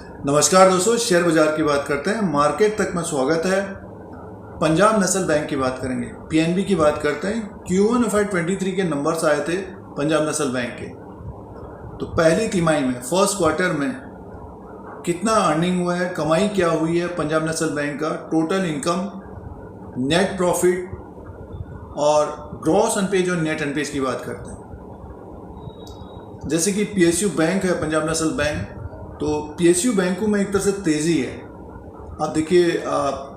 नमस्कार दोस्तों, शेयर बाजार की बात करते हैं। मार्केट तक में स्वागत है। पंजाब नेशनल बैंक की बात करेंगे, पीएनबी की बात करते हैं। Q1 FY23 के नंबर्स आए थे पंजाब नेशनल बैंक के। तो पहली तिमाही में, फर्स्ट क्वार्टर में कितना अर्निंग हुआ है, कमाई क्या हुई है पंजाब नेशनल बैंक का, टोटल इनकम, नेट प्रॉफिट और ग्रॉस अनपेज और नेट अनपेज की बात करते हैं। जैसे कि पीएसयू बैंक है पंजाब नेशनल बैंक, तो पीएसयू बैंकों में एक तरह से तेज़ी है। आप देखिए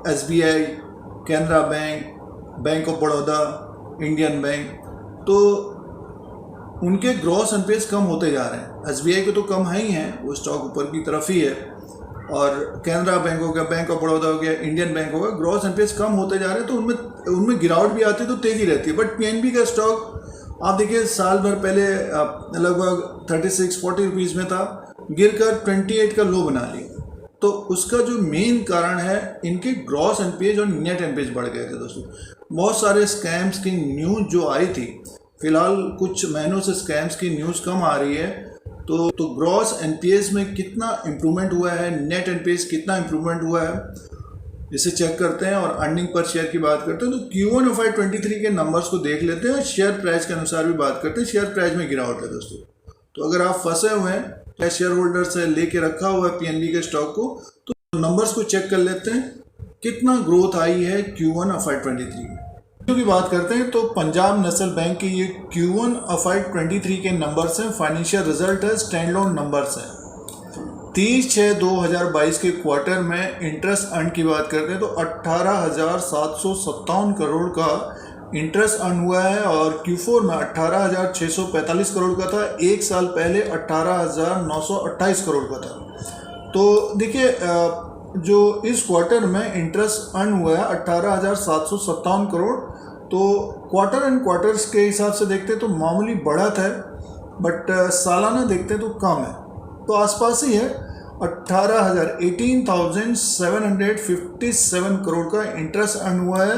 SBI, Canara bank, bank of Baroda, Indian bank, तो उनके ग्रॉस अनपेज कम होते जा रहे हैं। एसबीआई के तो कम है ही हैं, वो स्टॉक ऊपर की तरफ ही है। और कैनरा बैंक हो गया, बैंक ऑफ बड़ौदा हो गया, इंडियन बैंक हो गया, ग्रॉस अनपेज कम होते जा रहे हैं। तो उनमें गिरावट भी आती है तो तेज़ी रहती है। बट पीएनबी का स्टॉक आप देखिए साल भर पहले लगभग 36-40 रुपीज़ में था, गिरकर 28 का लो बना लिया। तो उसका जो मेन कारण है, इनके ग्रॉस एनपीएज और नेट एनपीएज बढ़ गए थे दोस्तों। बहुत सारे स्कैम्स की न्यूज़ जो आई थी, फिलहाल कुछ महीनों से स्कैम्स की न्यूज़ कम आ रही है। तो ग्रॉस एनपीएज में कितना इम्प्रूवमेंट हुआ है, नेट एनपीएज कितना इम्प्रूवमेंट हुआ है, इसे चेक करते हैं। और अर्निंग पर शेयर की बात करते हैं। तो Q1 FY23 के नंबर्स को देख लेते हैं और शेयर प्राइस के अनुसार भी बात करते हैं। शेयर प्राइस में गिरावट है दोस्तों। तो अगर आप फंसे हुए हैं या शेयर होल्डर से लेके रखा हुआ है पीएनबी के स्टॉक को, तो नंबर्स को चेक कर लेते हैं कितना ग्रोथ आई है Q1 FY23 में। की बात करते हैं तो पंजाब नेशनल बैंक के ये Q1 FY23 के नंबर्स हैं, फाइनेंशियल रिजल्ट है, स्टैंड लोन नंबर्स हैं। 30/6/2022 के क्वार्टर में इंटरेस्ट अर्न की बात करते हैं तो 18,757 करोड़ का इंटरेस्ट अर्न हुआ है। और Q4 में 18,645 करोड़ का था। एक साल पहले 18,928 करोड़ का था। तो देखिए जो इस क्वार्टर में इंटरेस्ट अर्न हुआ है 18,757 करोड़, तो क्वार्टर एंड क्वार्टर्स के हिसाब से देखते हैं तो मामूली बढ़त है, बट सालाना देखते हैं तो कम है, तो आसपास ही है। 18,757 करोड़ का इंटरेस्ट अर्न हुआ है।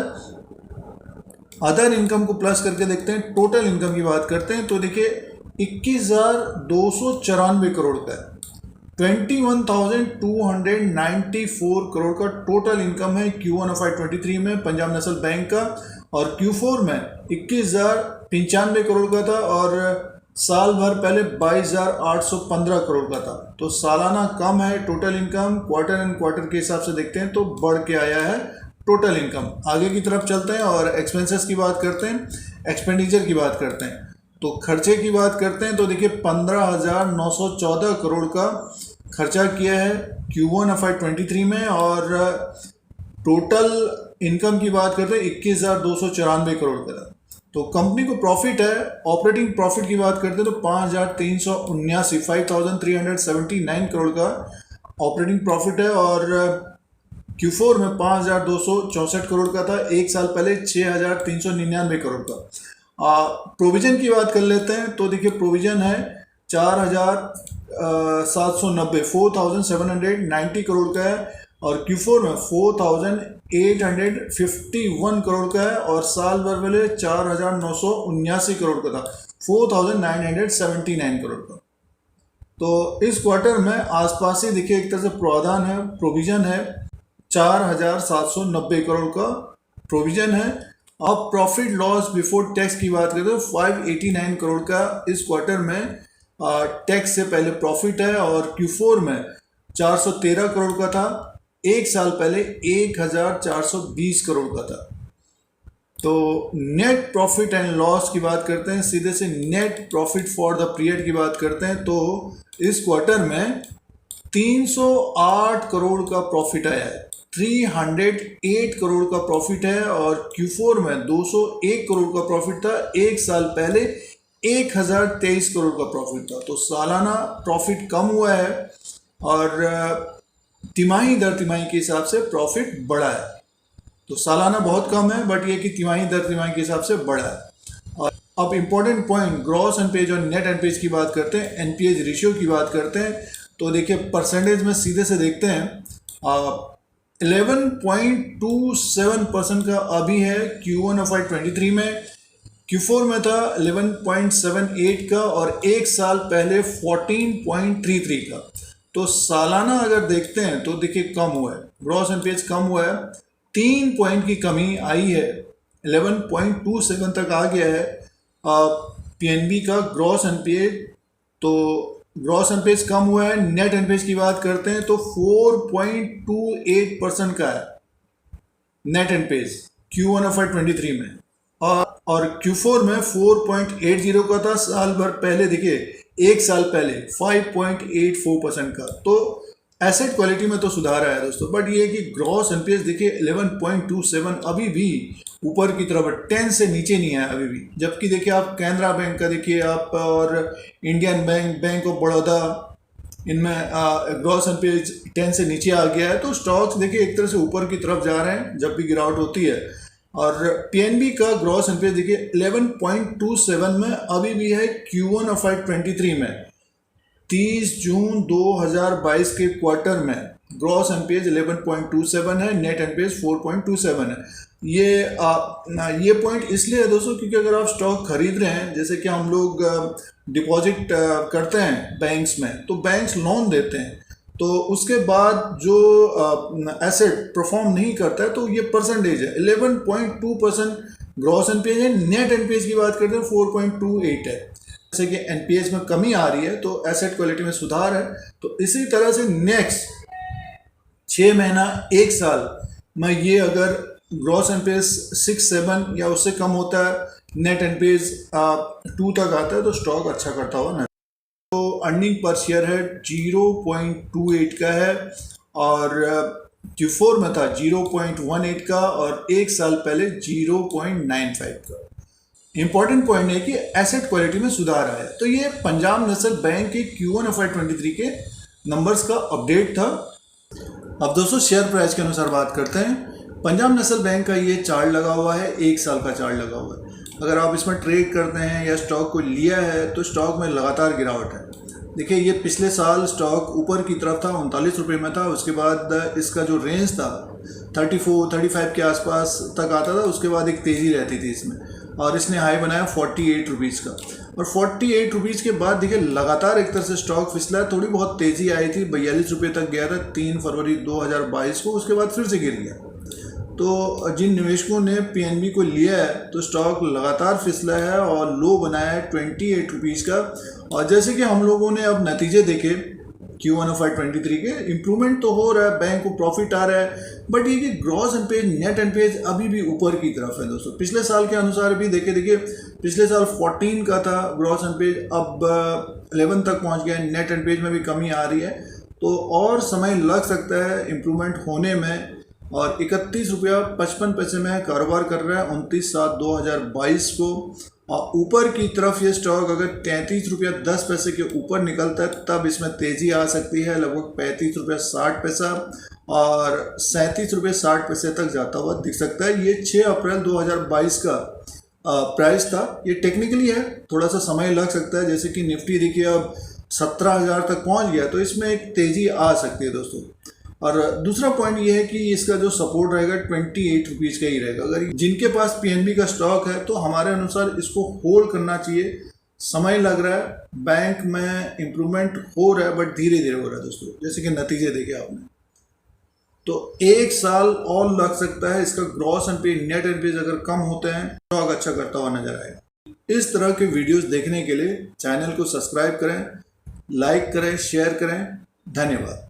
अदर इनकम को प्लस करके देखते हैं, टोटल इनकम की बात करते हैं तो देखिए 21,294 करोड़ का है। 21,294 करोड़ का टोटल इनकम है Q1 FY23 में पंजाब नेशनल बैंक का। और Q4 में 21,095 करोड़ का था और साल भर पहले 22,815 करोड़ का था। तो सालाना कम है total income. Quarter and quarter के हिसाब से देखते हैं तो बढ़ के आया है टोटल इनकम। आगे की तरफ चलते हैं और एक्सपेंसेस की बात करते हैं, एक्सपेंडिचर की बात करते हैं। तो खर्चे की बात करते हैं तो देखिए 15,914 करोड़ का खर्चा किया है Q1 FY23 में। और टोटल इनकम की बात करते हैं 21,294 करोड़ का था। तो कंपनी को प्रॉफिट है, ऑपरेटिंग प्रॉफिट की बात करते हैं तो 5,379 करोड़ का ऑपरेटिंग प्रॉफिट है। और Q4 में 5,264 करोड़ का था। एक साल पहले 6,399 करोड़ का। प्रोविजन की बात कर लेते हैं तो देखिए प्रोविजन है 4,790 करोड़ का है। और Q4 में 4,851 करोड़ का है। और साल भर पहले 4,979 करोड़ का था, 4,979 करोड़ का। तो इस क्वार्टर में आसपास ही देखिए एक तरह से प्रावधान है, प्रोविजन है, 4,790 करोड़ का प्रोविजन है। अब प्रॉफिट लॉस बिफोर टैक्स की बात करें तो 589 करोड़ का इस क्वार्टर में टैक्स से पहले प्रॉफिट है। और Q4 में 413 करोड़ का था। एक साल पहले 1,420 करोड़ का था। तो नेट प्रॉफिट एंड लॉस की बात करते हैं, सीधे से net profit for the period की बात करते हैं तो इस क्वार्टर में 308 करोड़ का प्रॉफिट आया है, 308 करोड़ का प्रॉफिट है। और Q4 में 201 करोड़ का प्रॉफिट था। एक साल पहले 1,023 करोड़ का प्रॉफिट था। तो सालाना प्रॉफिट कम हुआ है और तिमाही दर तिमाही के हिसाब से प्रॉफिट बढ़ा है। तो सालाना बहुत कम है, बट ये कि तिमाही दर तिमाही के हिसाब से बढ़ा है। और अब इम्पोर्टेंट पॉइंट, ग्रॉस एनपीएज और नेट एनपीएज की बात करते हैं, एनपीएज रेशियो की बात करते हैं। तो देखिए परसेंटेज में सीधे से देखते हैं 11.27% का अभी है Q1 FY23 में। Q4 में था 11.78 का और एक साल पहले 14.33 का। तो सालाना अगर देखते हैं तो देखिए कम हुआ है, ग्रॉस एनपीए कम हुआ है, 3 पॉइंट की कमी आई है, 11.27 तक आ गया है पीएनबी का ग्रॉस एनपीए। तो ग्रॉस एनपीए कम हुआ है। नेट एनपीए की बात करते हैं तो 4.28% का है नेट एनपीए Q1 ऑफ 23 में, और Q4 में 4.80 का था। साल भर पहले देखिए, एक साल पहले 5.84% का। तो एसेट क्वालिटी में तो सुधार आया दोस्तों, बट ये कि ग्रॉस एनपीए देखिए 11.27 अभी भी ऊपर की तरफ, 10 से नीचे नहीं आया अभी भी। जबकि देखिए आप कैनरा बैंक का देखिए आप, और Indian bank, bank of Baroda, इनमें ग्रॉस एनपीए 10 से नीचे आ गया है। तो स्टॉक्स देखिए एक तरह से ऊपर की तरफ जा रहे हैं जब भी गिरावट होती है। और पीएनबी का ग्रॉस एनपीए देखिए 11.27 में अभी भी है Q1 ऑफ 23 में। 30 जून 2022 के क्वार्टर में ग्रॉस एनपीए 11.27 है, नेट एनपीए 4.27 है। ये पॉइंट इसलिए है दोस्तों क्योंकि अगर आप स्टॉक खरीद रहे हैं, जैसे कि हम लोग डिपॉजिट करते हैं बैंक्स में, तो बैंक्स लोन देते हैं, तो उसके बाद जो एसेट परफॉर्म नहीं करता है तो ये परसेंटेज है 11.2% ग्रॉस एनपीए है। नेट एनपीए की बात करते हैं 4.28 है। जैसे कि एनपीए में कमी आ रही है तो एसेट क्वालिटी में सुधार है। तो इसी तरह से नेक्स्ट 6 महीना 1 साल में ये अगर ग्रॉस एनपीए 6-7 या उससे कम होता है, नेट एनपीए 2 तक आता है, तो स्टॉक अच्छा करता हुआ नजर। तो अर्निंग पर शेयर है 0.28 का है, और Q4 में था 0.18 का, और एक साल पहले 0.95 का। इंपॉर्टेंट पॉइंट है कि एसेट क्वालिटी में सुधार आया। तो ये पंजाब नेशनल बैंक के Q1 ऑफ 23 के नंबर्स का अपडेट था। अब दोस्तों शेयर प्राइस के अनुसार बात करते हैं। पंजाब नेशनल बैंक का ये चार्ट लगा हुआ है, 1 साल का चार्ट लगा हुआ है। अगर आप इसमें ट्रेड करते हैं या स्टॉक को लिया है तो स्टॉक में लगातार गिरावट है। देखिए ये पिछले साल स्टॉक ऊपर की तरफ था, 39 रुपये में था। उसके बाद इसका जो रेंज था 34-35 के आसपास तक आता था। उसके बाद एक तेज़ी रहती थी इसमें, और इसने हाई बनाया 48 रुपीज़ का। और 48 रुपीज़ के बाद देखिए लगातार एक तरह से स्टॉक फिसला, थोड़ी बहुत तेज़ी आई थी, 42 रुपये तक गया था 3 फरवरी 2022 को। उसके बाद फिर से गिर गया। तो जिन निवेशकों ने पीएनबी को लिया है तो स्टॉक लगातार फिसला है और लो बनाया है 28 रुपीज़ का। और जैसे कि हम लोगों ने अब नतीजे देखे Q1 ऑफ 23 के, इम्प्रूवमेंट तो हो रहा है, बैंक को प्रॉफिट आ रहा है, बट ये कि ग्रॉस एनपीए नेट एनपीए अभी भी ऊपर की तरफ है दोस्तों। पिछले साल के अनुसार भी देखिए पिछले साल 14 का था ग्रॉस एनपीए, अब 11 तक पहुंच गया। नेट एनपीए में भी कमी आ रही है, तो और समय लग सकता है इम्प्रूवमेंट होने में। और 31.55 रुपये में कारोबार कर रहा है 29/7/2022 को। और ऊपर की तरफ ये स्टॉक अगर 33.10 रुपये के ऊपर निकलता है तब इसमें तेज़ी आ सकती है, लगभग 35.60 रुपये, और 37.60 रुपये तक जाता हुआ दिख सकता है। ये 6 अप्रैल 2022 का प्राइस था। ये टेक्निकली है, थोड़ा सा समय लग सकता है। जैसे कि निफ्टी देखिए अब 17,000 तक पहुंच गया, तो इसमें एक तेज़ी आ सकती है दोस्तों। और दूसरा पॉइंट ये है कि इसका जो सपोर्ट रहेगा 28 रुपीज़ का ही रहेगा। अगर जिनके पास पीएनबी का स्टॉक है तो हमारे अनुसार इसको होल्ड करना चाहिए। समय लग रहा है, बैंक में इम्प्रूवमेंट हो रहा है, बट धीरे धीरे हो रहा है दोस्तों, जैसे कि नतीजे देखे आपने। तो 1 साल और लग सकता है इसका। ग्रॉस एनपीए नेट एनपीए अगर कम होते हैं, स्टॉक अच्छा करता हुआ नजर आएगा। इस तरह के वीडियोस देखने के लिए चैनल को सब्सक्राइब करें, लाइक करें, शेयर करें। धन्यवाद।